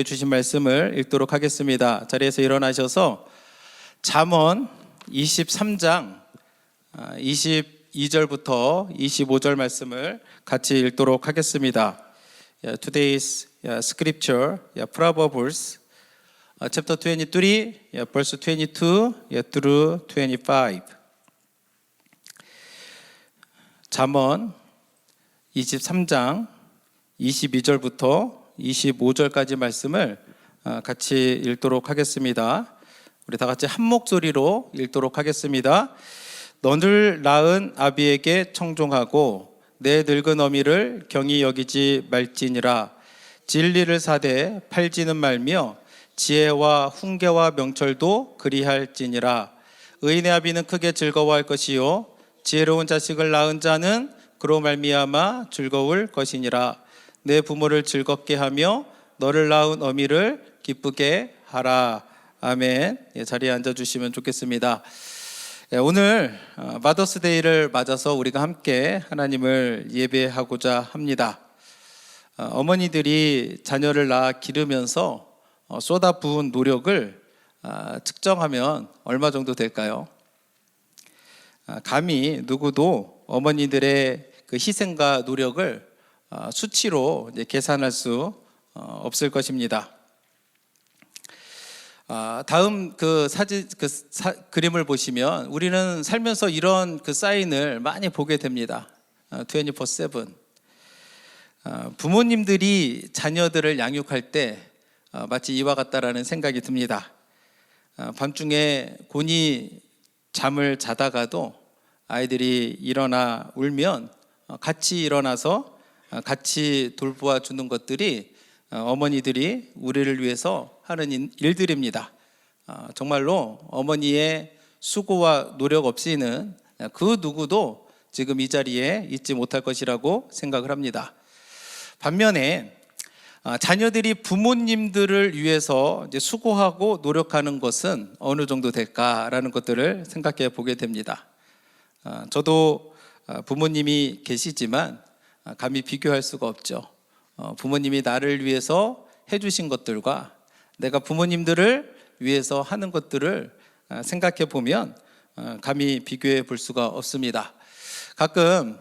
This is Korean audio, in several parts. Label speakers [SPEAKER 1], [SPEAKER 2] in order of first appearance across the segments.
[SPEAKER 1] 주신 말씀을 읽도록 하겠습니다. 자리에서 일어나셔서 잠언 23장 22절부터 25절 말씀을 같이 읽도록 하겠습니다. Today's scripture, Proverbs, chapter 23, verse 22 through 25. 잠언 23장 22절부터 25절까지 말씀을 같이 읽도록 하겠습니다. 우리 다 같이 한 목소리로 읽도록 하겠습니다. 너를 낳은 아비에게 청종하고 내 늙은 어미를 경히 여기지 말지니라. 진리를 사되 팔지는 말며 지혜와 훈계와 명철도 그리할지니라. 의인의 아비는 크게 즐거워할 것이요 지혜로운 자식을 낳은 자는 그로 말미암아 즐거울 것이니라. 내 부모를 즐겁게 하며 너를 낳은 어미를 기쁘게 하라. 아멘. 자리에 앉아주시면 좋겠습니다. 오늘 마더스데이를 맞아서 우리가 함께 하나님을 예배하고자 합니다. 어머니들이 자녀를 낳아 기르면서 쏟아부은 노력을 측정하면 얼마 정도 될까요? 감히 누구도 어머니들의 그 희생과 노력을 수치로 계산할 수 없을 것입니다. 다음 그림을 보시면 우리는 살면서 이런 그 사인을 많이 보게 됩니다. 24/7. 부모님들이 자녀들을 양육할 때 마치 이와 같다라는 생각이 듭니다. 밤중에 곤히 잠을 자다가도 아이들이 일어나 울면 같이 일어나서 같이 돌보아 주는 것들이 어머니들이 우리를 위해서 하는 일들입니다. 정말로 어머니의 수고와 노력 없이는 그 누구도 지금 이 자리에 있지 못할 것이라고 생각을 합니다. 반면에 자녀들이 부모님들을 위해서 이제 수고하고 노력하는 것은 어느 정도 될까라는 것들을 생각해 보게 됩니다. 저도 부모님이 계시지만 감히 비교할 수가 없죠. 부모님이 나를 위해서 해주신 것들과 내가 부모님들을 위해서 하는 것들을 생각해 보면 감히 비교해 볼 수가 없습니다. 가끔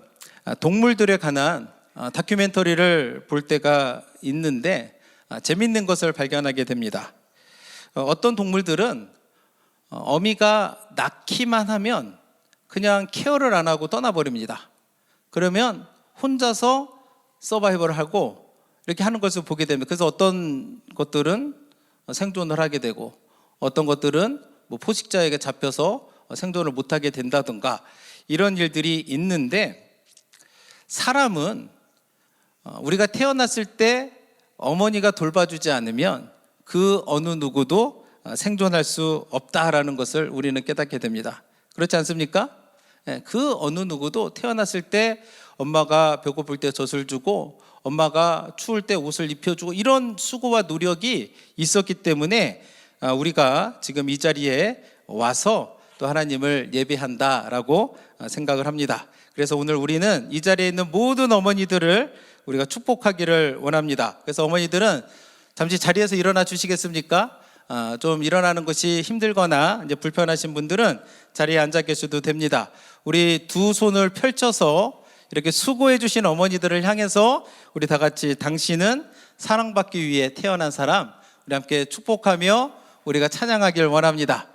[SPEAKER 1] 동물들에 관한 다큐멘터리를 볼 때가 있는데 재밌는 것을 발견하게 됩니다. 어떤 동물들은 어미가 낳기만 하면 그냥 케어를 안 하고 떠나버립니다. 그러면 혼자서 서바이벌을 하고 이렇게 하는 것을 보게 됩니다. 그래서 어떤 것들은 생존을 하게 되고 어떤 것들은 포식자에게 잡혀서 생존을 못하게 된다든가 이런 일들이 있는데, 사람은 우리가 태어났을 때 어머니가 돌봐주지 않으면 그 어느 누구도 생존할 수 없다라는 것을 우리는 깨닫게 됩니다. 그렇지 않습니까? 그 어느 누구도 태어났을 때 엄마가 배고플 때 젖을 주고 엄마가 추울 때 옷을 입혀주고 이런 수고와 노력이 있었기 때문에 우리가 지금 이 자리에 와서 또 하나님을 예배한다라고 생각을 합니다. 그래서 오늘 우리는 이 자리에 있는 모든 어머니들을 우리가 축복하기를 원합니다. 그래서 어머니들은 잠시 자리에서 일어나 주시겠습니까? 좀 일어나는 것이 힘들거나 이제 불편하신 분들은 자리에 앉아 계셔도 됩니다. 우리 두 손을 펼쳐서 이렇게 수고해 주신 어머니들을 향해서 우리 다 같이 당신은 사랑받기 위해 태어난 사람, 우리 함께 축복하며 우리가 찬양하길 원합니다.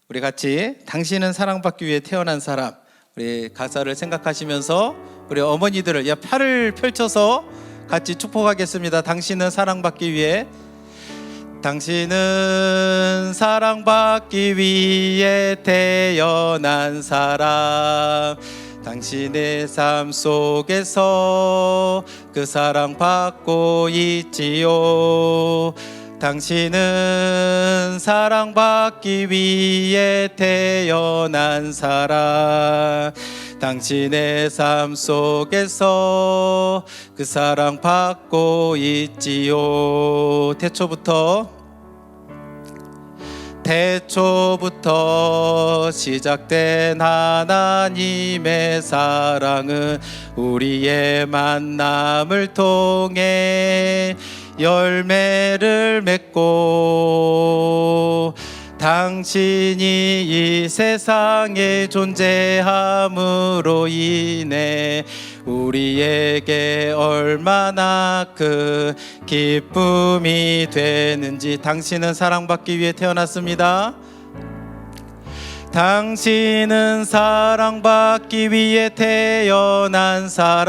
[SPEAKER 1] 우리 같이 당신은 사랑받기 위해 태어난 사람, 우리 가사를 생각하시면서 우리 어머니들을 팔을 펼쳐서 같이 축복하겠습니다. 당신은 사랑받기 위해, 당신은 사랑받기 위해 태어난 사람, 당신의 삶 속에서 그 사랑받고 있지요. 당신은 사랑받기 위해 태어난 사람, 당신의 삶 속에서 그 사랑받고 있지요. 태초부터 시작된 하나님의 사랑은 우리의 만남을 통해 열매를 맺고 당신이 이 세상에 존재함으로 인해 우리에게 얼마나 큰 기쁨이 되는지. 당신은 사랑받기 위해 태어났습니다. 당신은 사랑받기 위해 태어난 사람.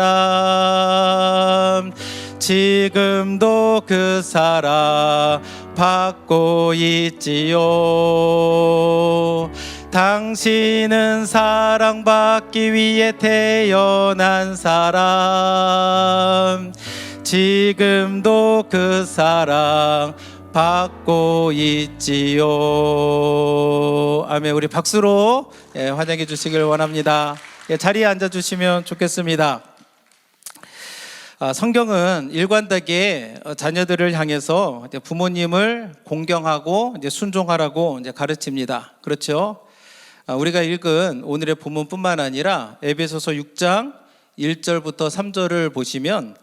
[SPEAKER 1] 지금도 그 사랑 받고 있지요. 당신은 사랑받기 위해 태어난 사람. 지금도 그 사랑 받고 있지요. 아멘. 우리 박수로 환영해 주시길 원합니다. 자리에 앉아 주시면 좋겠습니다. 성경은 일관되게 자녀들을 향해서 부모님을 공경하고 순종하라고 가르칩니다. 그렇죠? 우리가 읽은 오늘의 본문뿐만 아니라 에베소서 6장 1절부터 3절을 보시면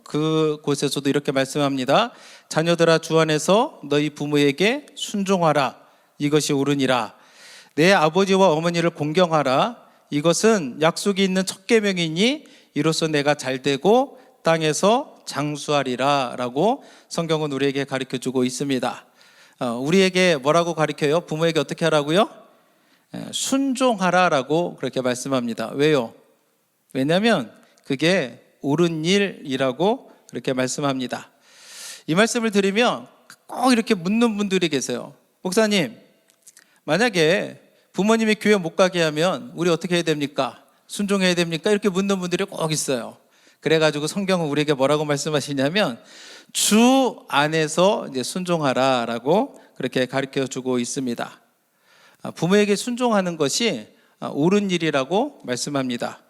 [SPEAKER 1] 그곳에서도 이렇게 말씀합니다. 자녀들아, 주 안에서 너희 부모에게 순종하라. 이것이 옳으니라. 내 아버지와 어머니를 공경하라. 이것은 약속이 있는 첫 계명이니 이로써 내가 잘되고 땅에서 장수하리라 라고 성경은 우리에게 가르쳐주고 있습니다. 우리에게 뭐라고 가르쳐요? 부모에게 어떻게 하라고요? 순종하라 라고 그렇게 말씀합니다. 왜요? 왜냐하면 그게 옳은 일이라고 그렇게 말씀합니다. 이 말씀을 드리면 꼭 이렇게 묻는 분들이 계세요. 목사님, 만약에 부모님이 교회 못 가게 하면 우리 어떻게 해야 됩니까? 순종해야 됩니까? 이렇게 묻는 분들이 꼭 있어요. 그래가지고 성경은 우리에게 뭐라고 말씀하시냐면 주 안에서 순종하라 라고 그렇게 가르쳐 주고 있습니다. 부모에게 순종하는 것이 옳은 일이라고 말씀합니다.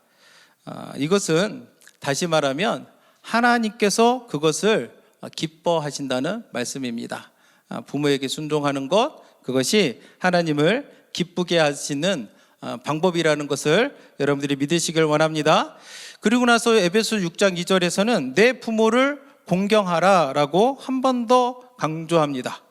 [SPEAKER 1] 이것은 다시 말하면 하나님께서 그것을 기뻐하신다는 말씀입니다. 부모에게 순종하는 것, 그것이 하나님을 기쁘게 하시는 방법이라는 것을 여러분들이 믿으시길 원합니다. 그리고 나서 에베소 6장 2절에서는 내 부모를 공경하라 라고 한 번 더 강조합니다.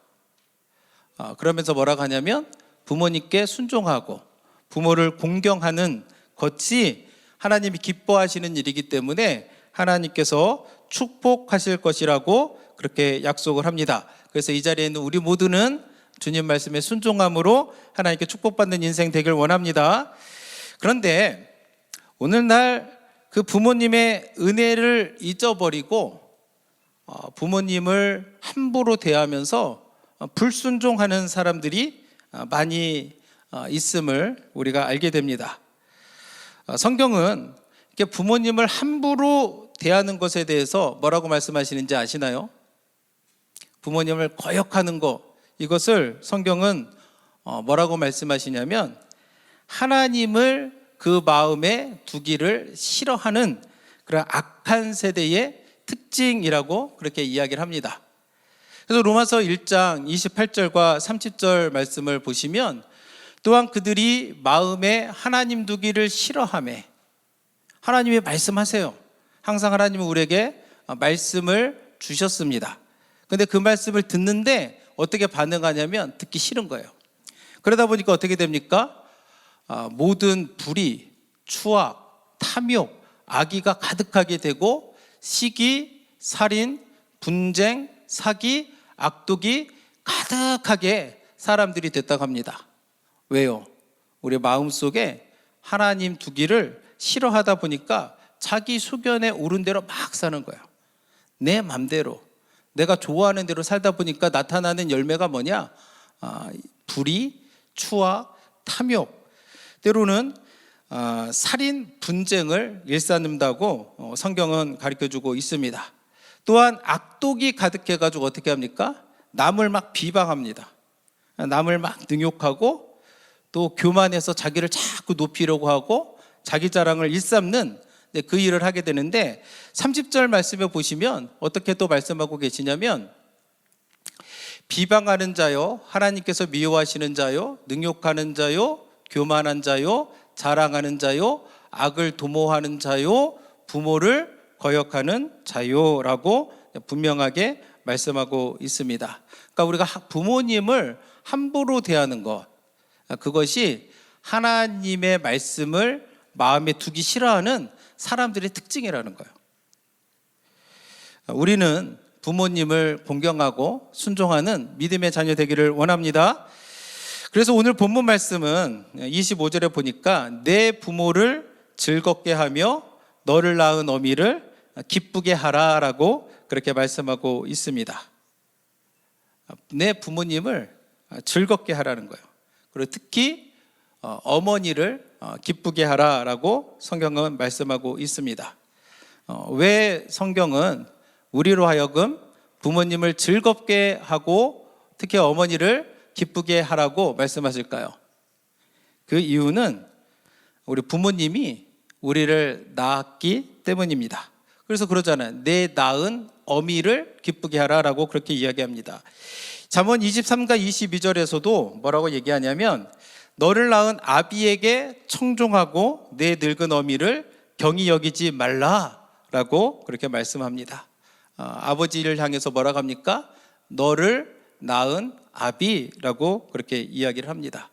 [SPEAKER 1] 그러면서 뭐라고 하냐면 부모님께 순종하고 부모를 공경하는 것이 하나님이 기뻐하시는 일이기 때문에 하나님께서 축복하실 것이라고 그렇게 약속을 합니다. 그래서 이 자리에 있는 우리 모두는 주님 말씀에 순종함으로 하나님께 축복받는 인생 되길 원합니다. 그런데 오늘날 그 부모님의 은혜를 잊어버리고 부모님을 함부로 대하면서 불순종하는 사람들이 많이 있음을 우리가 알게 됩니다. 성경은 이렇게 부모님을 함부로 대하는 것에 대해서 뭐라고 말씀하시는지 아시나요? 부모님을 거역하는 것, 이것을 성경은 뭐라고 말씀하시냐면 하나님을 그 마음에 두기를 싫어하는 그런 악한 세대의 특징이라고 그렇게 이야기를 합니다. 그래서 로마서 1장 28절과 30절 말씀을 보시면 또한 그들이 마음에 하나님 두기를 싫어하매, 하나님이 말씀하세요. 항상 하나님은 우리에게 말씀을 주셨습니다. 그런데 그 말씀을 듣는데 어떻게 반응하냐면 듣기 싫은 거예요. 그러다 보니까 어떻게 됩니까? 모든 불의, 추악, 탐욕, 악의가 가득하게 되고 시기, 살인, 분쟁, 사기, 악독이 가득하게 사람들이 됐다고 합니다. 왜요? 우리 마음속에 하나님 두기를 싫어하다 보니까 자기 소견에 오른 대로 막 사는 거예요. 내 맘대로, 내가 좋아하는 대로 살다 보니까 나타나는 열매가 뭐냐? 불의, 추악, 탐욕, 때로는 살인, 분쟁을 일삼는다고 성경은 가르쳐주고 있습니다. 또한 악독이 가득해가지고 어떻게 합니까? 남을 막 비방합니다. 남을 막 능욕하고 또 교만해서 자기를 자꾸 높이려고 하고 자기 자랑을 일삼는 그 일을 하게 되는데 30절 말씀에 보시면 어떻게 또 말씀하고 계시냐면 비방하는 자요, 하나님께서 미워하시는 자요, 능욕하는 자요, 교만한 자요, 자랑하는 자요, 악을 도모하는 자요, 부모를 거역하는 자요라고 분명하게 말씀하고 있습니다. 그러니까 우리가 부모님을 함부로 대하는 것, 그것이 하나님의 말씀을 마음에 두기 싫어하는 사람들의 특징이라는 거예요. 우리는 부모님을 공경하고 순종하는 믿음의 자녀 되기를 원합니다. 그래서 오늘 본문 말씀은 25절에 보니까 내 부모를 즐겁게 하며 너를 낳은 어미를 기쁘게 하라라고 그렇게 말씀하고 있습니다. 내 부모님을 즐겁게 하라는 거예요. 그리고 특히 어머니를 기쁘게 하라라고 성경은 말씀하고 있습니다. 왜 성경은 우리로 하여금 부모님을 즐겁게 하고 특히 어머니를 기쁘게 하라고 말씀하실까요? 그 이유는 우리 부모님이 우리를 낳았기 때문입니다. 그래서 그러잖아요. 내 낳은 어미를 기쁘게 하라라고 그렇게 이야기합니다. 잠언 23과 22절에서도 뭐라고 얘기하냐면 너를 낳은 아비에게 청종하고 내 늙은 어미를 경히 여기지 말라라고 그렇게 말씀합니다. 아버지를 향해서 뭐라고 합니까? 너를 낳은 아비라고 그렇게 이야기를 합니다.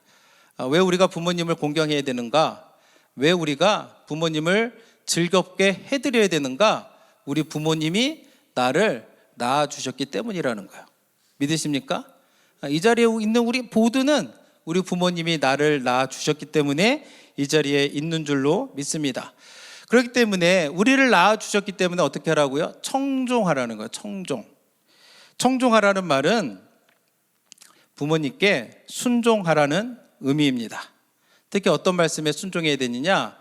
[SPEAKER 1] 왜 우리가 부모님을 공경해야 되는가? 왜 우리가 부모님을 즐겁게 해드려야 되는가? 우리 부모님이 나를 낳아주셨기 때문이라는 거예요. 믿으십니까? 이 자리에 있는 우리 모두는 우리 부모님이 나를 낳아주셨기 때문에 이 자리에 있는 줄로 믿습니다. 그렇기 때문에 우리를 낳아주셨기 때문에 어떻게 하라고요? 청종하라는 거예요. 청종하라는 말은 부모님께 순종하라는 의미입니다. 특히 어떤 말씀에 순종해야 되느냐?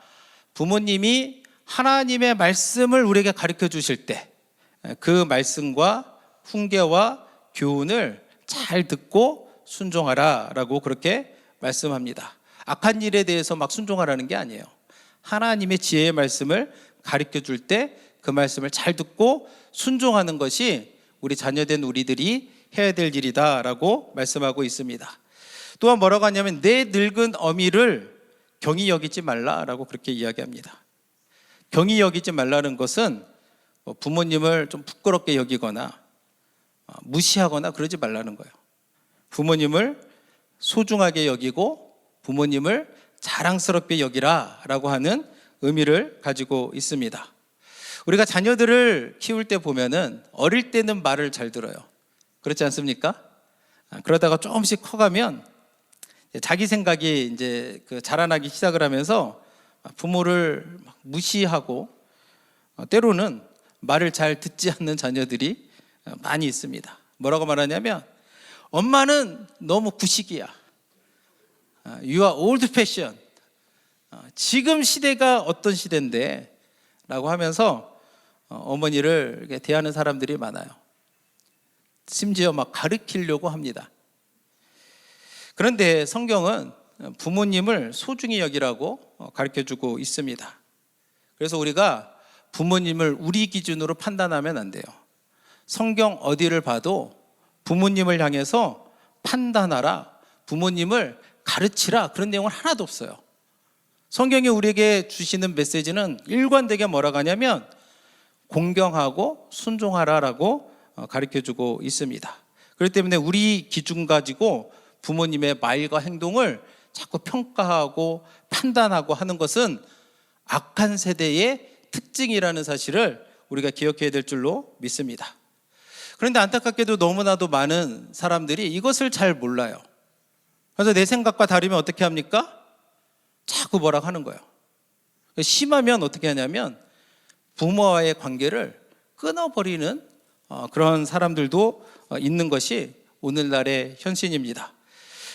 [SPEAKER 1] 부모님이 하나님의 말씀을 우리에게 가르쳐 주실 때 그 말씀과 훈계와 교훈을 잘 듣고 순종하라라고 그렇게 말씀합니다. 악한 일에 대해서 막 순종하라는 게 아니에요. 하나님의 지혜의 말씀을 가르쳐 줄 때 그 말씀을 잘 듣고 순종하는 것이 우리 자녀된 우리들이 해야 될 일이다라고 말씀하고 있습니다. 또한 뭐라고 하냐면 내 늙은 어미를 경히 여기지 말라라고 그렇게 이야기합니다. 경히 여기지 말라는 것은 부모님을 좀 부끄럽게 여기거나 무시하거나 그러지 말라는 거예요. 부모님을 소중하게 여기고 부모님을 자랑스럽게 여기라라고 하는 의미를 가지고 있습니다. 우리가 자녀들을 키울 때 보면은 어릴 때는 말을 잘 들어요. 그렇지 않습니까? 그러다가 조금씩 커가면 자기 생각이 이제 자라나기 시작을 하면서 부모를 무시하고 때로는 말을 잘 듣지 않는 자녀들이 많이 있습니다. 뭐라고 말하냐면 엄마는 너무 구식이야. You are old fashion. 지금 시대가 어떤 시대인데 라고 하면서 어머니를 대하는 사람들이 많아요. 심지어 막 가르치려고 합니다. 그런데 성경은 부모님을 소중히 여기라고 가르쳐주고 있습니다. 그래서 우리가 부모님을 우리 기준으로 판단하면 안 돼요. 성경 어디를 봐도 부모님을 향해서 판단하라, 부모님을 가르치라 그런 내용은 하나도 없어요. 성경이 우리에게 주시는 메시지는 일관되게 뭐라고 하냐면 공경하고 순종하라라고 가르쳐주고 있습니다. 그렇기 때문에 우리 기준 가지고 부모님의 말과 행동을 자꾸 평가하고 판단하고 하는 것은 악한 세대의 특징이라는 사실을 우리가 기억해야 될 줄로 믿습니다. 그런데 안타깝게도 너무나도 많은 사람들이 이것을 잘 몰라요. 그래서 내 생각과 다르면 어떻게 합니까? 자꾸 뭐라고 하는 거예요. 심하면 어떻게 하냐면 부모와의 관계를 끊어버리는 그런 사람들도 있는 것이 오늘날의 현실입니다.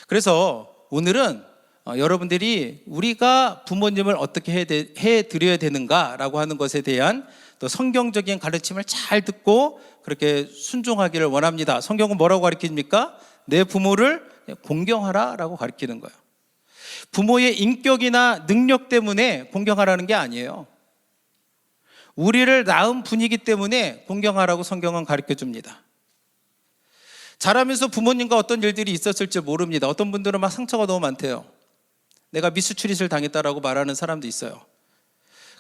[SPEAKER 1] 그래서 오늘은 여러분들이 우리가 부모님을 어떻게 해드려야 되는가라고 하는 것에 대한 또 성경적인 가르침을 잘 듣고 그렇게 순종하기를 원합니다. 성경은 뭐라고 가르칩니까? 내 부모를 공경하라라고 가르치는 거예요. 부모의 인격이나 능력 때문에 공경하라는 게 아니에요. 우리를 낳은 분이기 때문에 공경하라고 성경은 가르쳐 줍니다. 자라면서 부모님과 어떤 일들이 있었을지 모릅니다. 어떤 분들은 막 상처가 너무 많대요. 내가 미스추릿을 당했다라고 말하는 사람도 있어요.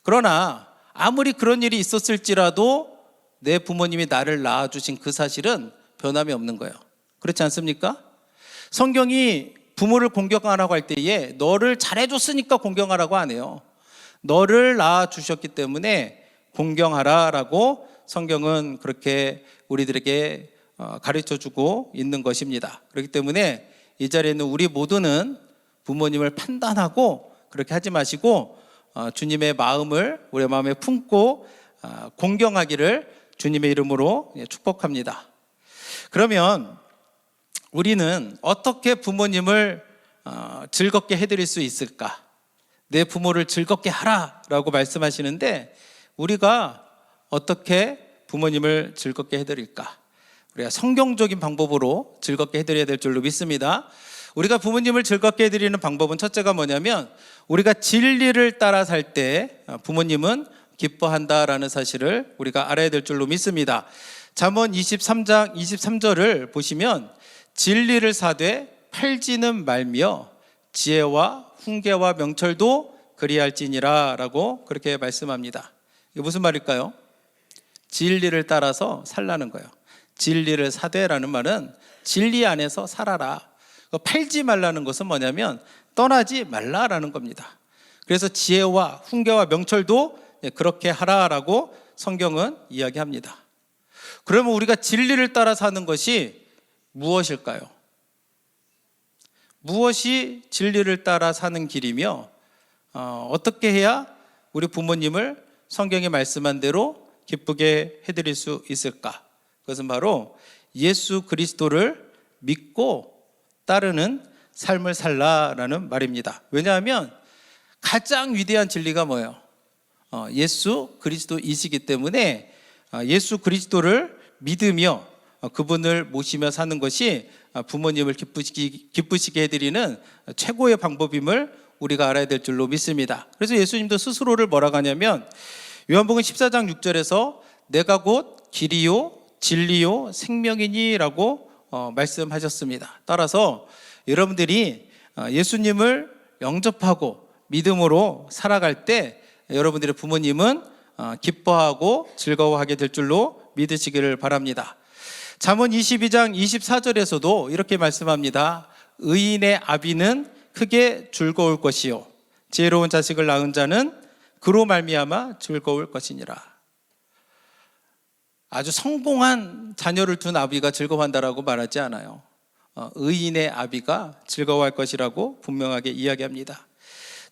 [SPEAKER 1] 그러나 아무리 그런 일이 있었을지라도 내 부모님이 나를 낳아주신 그 사실은 변함이 없는 거예요. 그렇지 않습니까? 성경이 부모를 공경하라고 할 때에 너를 잘해줬으니까 공경하라고 안 해요. 너를 낳아주셨기 때문에 공경하라라고 성경은 그렇게 우리들에게 가르쳐주고 있는 것입니다. 그렇기 때문에 이 자리에 있는 우리 모두는 부모님을 판단하고 그렇게 하지 마시고 주님의 마음을 우리 마음에 품고 공경하기를 주님의 이름으로 축복합니다. 그러면 우리는 어떻게 부모님을 즐겁게 해드릴 수 있을까? 내 부모를 즐겁게 하라라고 말씀하시는데 우리가 어떻게 부모님을 즐겁게 해드릴까? 우리가 성경적인 방법으로 즐겁게 해드려야 될 줄로 믿습니다. 우리가 부모님을 즐겁게 해드리는 방법은 첫째가 뭐냐면 우리가 진리를 따라 살 때 부모님은 기뻐한다라는 사실을 우리가 알아야 될 줄로 믿습니다. 잠언 23장 23절을 보시면 진리를 사되 팔지는 말며 지혜와 훈계와 명철도 그리할지니라 라고 그렇게 말씀합니다. 이게 무슨 말일까요? 진리를 따라서 살라는 거예요. 진리를 사되라는 말은 진리 안에서 살아라. 팔지 말라는 것은 뭐냐면 떠나지 말라라는 겁니다. 그래서 지혜와 훈계와 명철도 그렇게 하라라고 성경은 이야기합니다. 그러면 우리가 진리를 따라 사는 것이 무엇일까요? 무엇이 진리를 따라 사는 길이며 어떻게 해야 우리 부모님을 성경에 말씀한 대로 기쁘게 해드릴 수 있을까? 그것은 바로 예수 그리스도를 믿고 따르는 삶을 살라라는 말입니다. 왜냐하면 가장 위대한 진리가 뭐예요? 예수 그리스도이시기 때문에 예수 그리스도를 믿으며 그분을 모시며 사는 것이 부모님을 기쁘시게 해드리는 최고의 방법임을 우리가 알아야 될 줄로 믿습니다. 그래서 예수님도 스스로를 뭐라고 하냐면 요한복음 14장 6절에서 내가 곧 길이요 진리요 생명이니 라고 말씀하셨습니다. 따라서 여러분들이 예수님을 영접하고 믿음으로 살아갈 때 여러분들의 부모님은 기뻐하고 즐거워하게 될 줄로 믿으시기를 바랍니다. 잠언 22장 24절에서도 이렇게 말씀합니다. 의인의 아비는 크게 즐거울 것이요 지혜로운 자식을 낳은 자는 그로 말미암아 즐거울 것이니라. 아주 성공한 자녀를 둔 아비가 즐거워한다라고 말하지 않아요. 의인의 아비가 즐거워할 것이라고 분명하게 이야기합니다.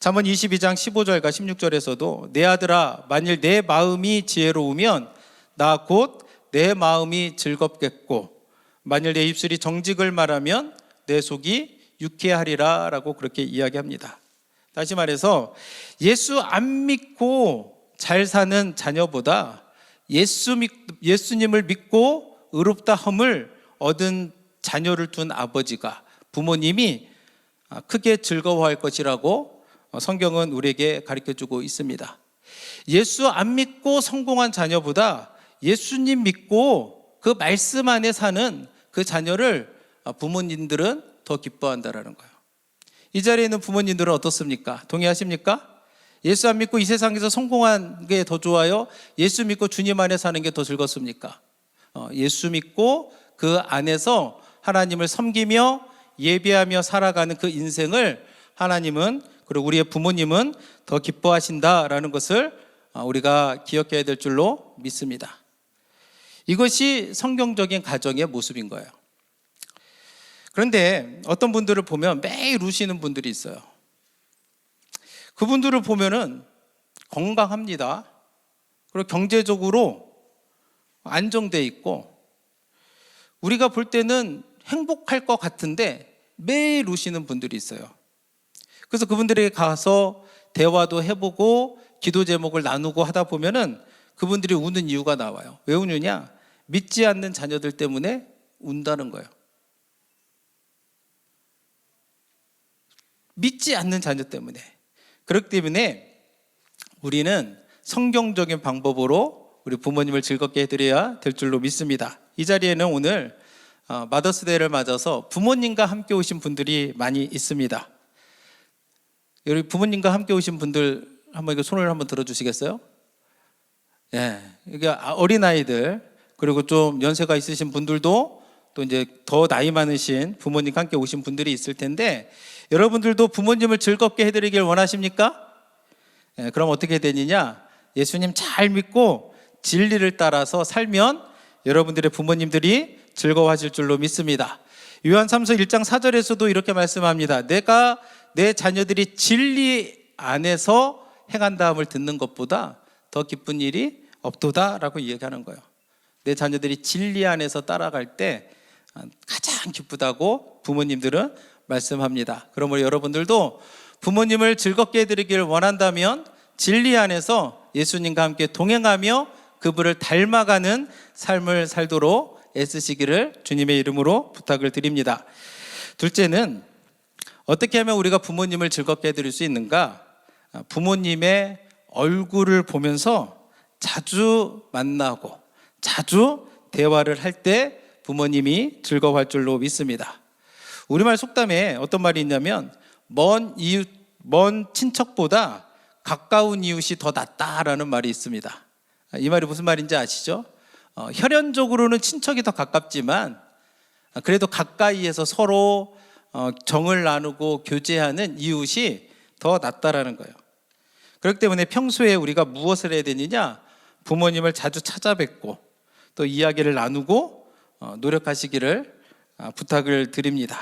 [SPEAKER 1] 잠언 22장 15절과 16절에서도 내 아들아 만일 내 마음이 지혜로우면 나 곧 내 마음이 즐겁겠고 만일 내 입술이 정직을 말하면 내 속이 유쾌하리라 라고 그렇게 이야기합니다. 다시 말해서 예수 안 믿고 잘 사는 자녀보다 예수님을 믿고 의롭다함을 얻은 자녀를 둔 아버지가 부모님이 크게 즐거워할 것이라고 성경은 우리에게 가르쳐주고 있습니다. 예수 안 믿고 성공한 자녀보다 예수님 믿고 그 말씀 안에 사는 그 자녀를 부모님들은 더 기뻐한다라는 거예요. 이 자리에 있는 부모님들은 어떻습니까? 동의하십니까? 예수 안 믿고 이 세상에서 성공한 게 더 좋아요? 예수 믿고 주님 안에 사는 게 더 즐겁습니까? 예수 믿고 그 안에서 하나님을 섬기며 예배하며 살아가는 그 인생을 하나님은 그리고 우리의 부모님은 더 기뻐하신다라는 것을 우리가 기억해야 될 줄로 믿습니다. 이것이 성경적인 가정의 모습인 거예요. 그런데 어떤 분들을 보면 매일 우시는 분들이 있어요. 그분들을 보면은 건강합니다. 그리고 경제적으로 안정돼 있고 우리가 볼 때는 행복할 것 같은데 매일 우시는 분들이 있어요. 그래서 그분들에게 가서 대화도 해보고 기도 제목을 나누고 하다 보면은 그분들이 우는 이유가 나와요. 왜 우느냐? 믿지 않는 자녀들 때문에 운다는 거예요. 믿지 않는 자녀 때문에. 그렇기 때문에 우리는 성경적인 방법으로 우리 부모님을 즐겁게 해드려야 될 줄로 믿습니다. 이 자리에는 오늘 마더스데이를 맞아서 부모님과 함께 오신 분들이 많이 있습니다. 여기 부모님과 함께 오신 분들 한번 손을 한번 들어주시겠어요? 이게 어린아이들, 그리고 좀 연세가 있으신 분들도 또 이제 더 나이 많으신 부모님과 함께 오신 분들이 있을 텐데, 여러분들도 부모님을 즐겁게 해드리길 원하십니까? 그럼 어떻게 되느냐? 예수님 잘 믿고 진리를 따라서 살면 여러분들의 부모님들이 즐거워하실 줄로 믿습니다. 요한 3서 1장 4절에서도 이렇게 말씀합니다. 내가 내 자녀들이 진리 안에서 행한다함을 듣는 것보다 더 기쁜 일이 없도다라고 이야기하는 거예요. 내 자녀들이 진리 안에서 따라갈 때 가장 기쁘다고 부모님들은 말씀합니다. 그러므로 여러분들도 부모님을 즐겁게 해드리기를 원한다면 진리 안에서 예수님과 함께 동행하며 그분을 닮아가는 삶을 살도록 애쓰시기를 주님의 이름으로 부탁을 드립니다. 둘째는 어떻게 하면 우리가 부모님을 즐겁게 해드릴 수 있는가? 부모님의 얼굴을 보면서 자주 만나고 자주 대화를 할 때 부모님이 즐거워할 줄로 믿습니다. 우리말 속담에 어떤 말이 있냐면 먼 친척보다 가까운 이웃이 더 낫다라는 말이 있습니다. 이 말이 무슨 말인지 아시죠? 혈연적으로는 친척이 더 가깝지만 그래도 가까이에서 서로 정을 나누고 교제하는 이웃이 더 낫다라는 거예요. 그렇기 때문에 평소에 우리가 무엇을 해야 되느냐? 부모님을 자주 찾아뵙고 또 이야기를 나누고 노력하시기를 부탁을 드립니다.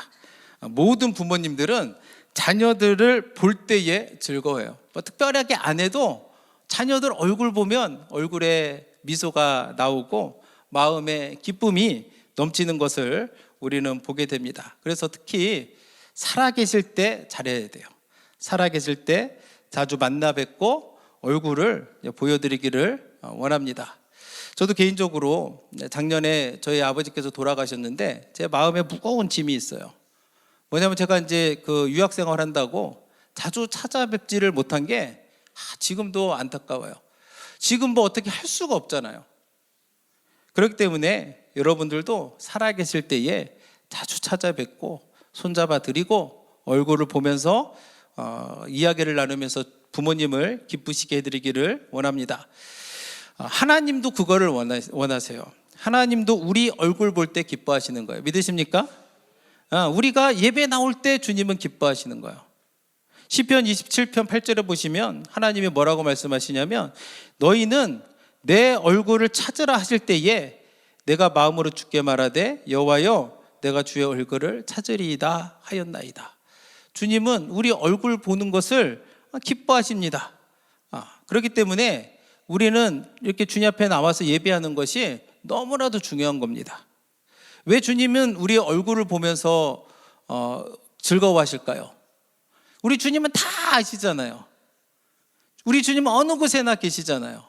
[SPEAKER 1] 모든 부모님들은 자녀들을 볼 때에 즐거워요. 뭐 특별하게 안 해도 자녀들 얼굴 보면 얼굴에 미소가 나오고 마음에 기쁨이 넘치는 것을 우리는 보게 됩니다. 그래서 특히 살아계실 때 잘해야 돼요. 살아계실 때 자주 만나 뵙고 얼굴을 보여드리기를 원합니다. 저도 개인적으로 작년에 저희 아버지께서 돌아가셨는데 제 마음에 무거운 짐이 있어요. 뭐냐면 제가 이제 그 유학생활 한다고 자주 찾아뵙지를 못한 게 지금도 안타까워요. 지금 뭐 어떻게 할 수가 없잖아요. 그렇기 때문에 여러분들도 살아계실 때에 자주 찾아뵙고 손잡아 드리고 얼굴을 보면서 이야기를 나누면서 부모님을 기쁘시게 해드리기를 원합니다. 하나님도 그거를 원하세요. 하나님도 우리 얼굴 볼 때 기뻐하시는 거예요. 믿으십니까? 우리가 예배 나올 때 주님은 기뻐하시는 거예요. 시편 27편 8절에 보시면 하나님이 뭐라고 말씀하시냐면 너희는 내 얼굴을 찾으라 하실 때에 내가 마음으로 주께 말하되 여호와여 내가 주의 얼굴을 찾으리이다 하였나이다. 주님은 우리 얼굴 보는 것을 기뻐하십니다. 그렇기 때문에 우리는 이렇게 주님 앞에 나와서 예배하는 것이 너무나도 중요한 겁니다. 왜 주님은 우리 얼굴을 보면서 즐거워하실까요? 우리 주님은 다 아시잖아요. 우리 주님은 어느 곳에나 계시잖아요.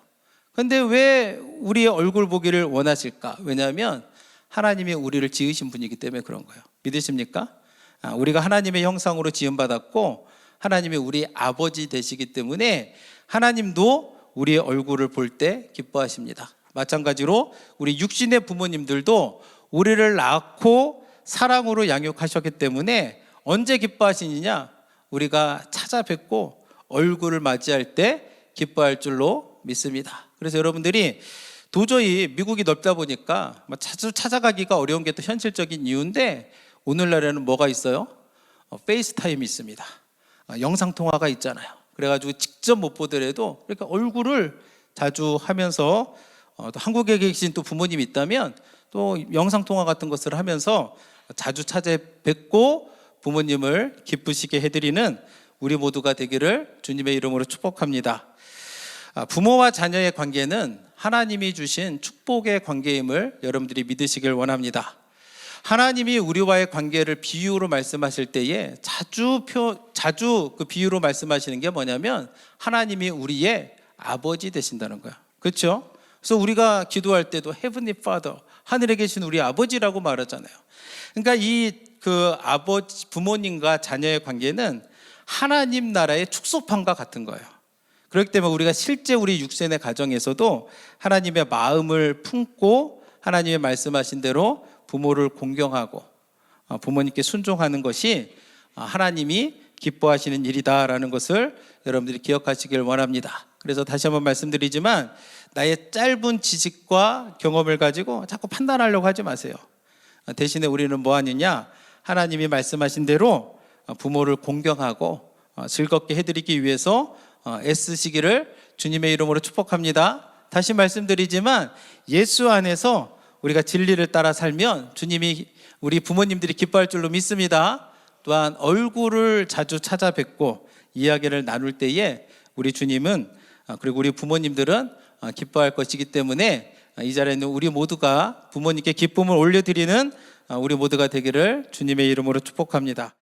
[SPEAKER 1] 그런데 왜 우리의 얼굴 보기를 원하실까? 왜냐하면 하나님이 우리를 지으신 분이기 때문에 그런 거예요. 믿으십니까? 우리가 하나님의 형상으로 지음받았고 하나님이 우리 아버지 되시기 때문에 하나님도 우리의 얼굴을 볼 때 기뻐하십니다. 마찬가지로 우리 육신의 부모님들도 우리를 낳고 사랑으로 양육하셨기 때문에 언제 기뻐하시느냐? 우리가 찾아뵙고 얼굴을 맞이할 때 기뻐할 줄로 믿습니다. 그래서 여러분들이 도저히 미국이 넓다 보니까 자주 찾아가기가 어려운 게 또 현실적인 이유인데 오늘날에는 뭐가 있어요? 페이스타임이 있습니다. 영상통화가 있잖아요. 그래가지고 직접 못 보더라도 그러니까 얼굴을 자주 하면서 또 한국에 계신 또 부모님이 있다면 또 영상통화 같은 것을 하면서 자주 찾아뵙고 부모님을 기쁘시게 해드리는 우리 모두가 되기를 주님의 이름으로 축복합니다. 부모와 자녀의 관계는 하나님이 주신 축복의 관계임을 여러분들이 믿으시길 원합니다. 하나님이 우리와의 관계를 비유로 말씀하실 때에 자주 그 비유로 말씀하시는 게 뭐냐면 하나님이 우리의 아버지 되신다는 거야. 그렇죠? 그래서 우리가 기도할 때도 Heavenly Father, 하늘에 계신 우리 아버지라고 말하잖아요. 그러니까 그 아버지, 부모님과 자녀의 관계는 하나님 나라의 축소판과 같은 거예요. 그렇기 때문에 우리가 실제 우리 육신의 가정에서도 하나님의 마음을 품고 하나님의 말씀하신 대로 부모를 공경하고 부모님께 순종하는 것이 하나님이 기뻐하시는 일이다라는 것을 여러분들이 기억하시길 원합니다. 그래서 다시 한번 말씀드리지만 나의 짧은 지식과 경험을 가지고 자꾸 판단하려고 하지 마세요. 대신에 우리는 뭐 하느냐? 하나님이 말씀하신 대로 부모를 공경하고 즐겁게 해드리기 위해서 애쓰시기를 주님의 이름으로 축복합니다. 다시 말씀드리지만 예수 안에서 우리가 진리를 따라 살면 주님이 우리 부모님들이 기뻐할 줄로 믿습니다. 또한 얼굴을 자주 찾아뵙고 이야기를 나눌 때에 우리 주님은 그리고 우리 부모님들은 기뻐할 것이기 때문에 이 자리에 있는 우리 모두가 부모님께 기쁨을 올려드리는 우리 모두가 되기를 주님의 이름으로 축복합니다.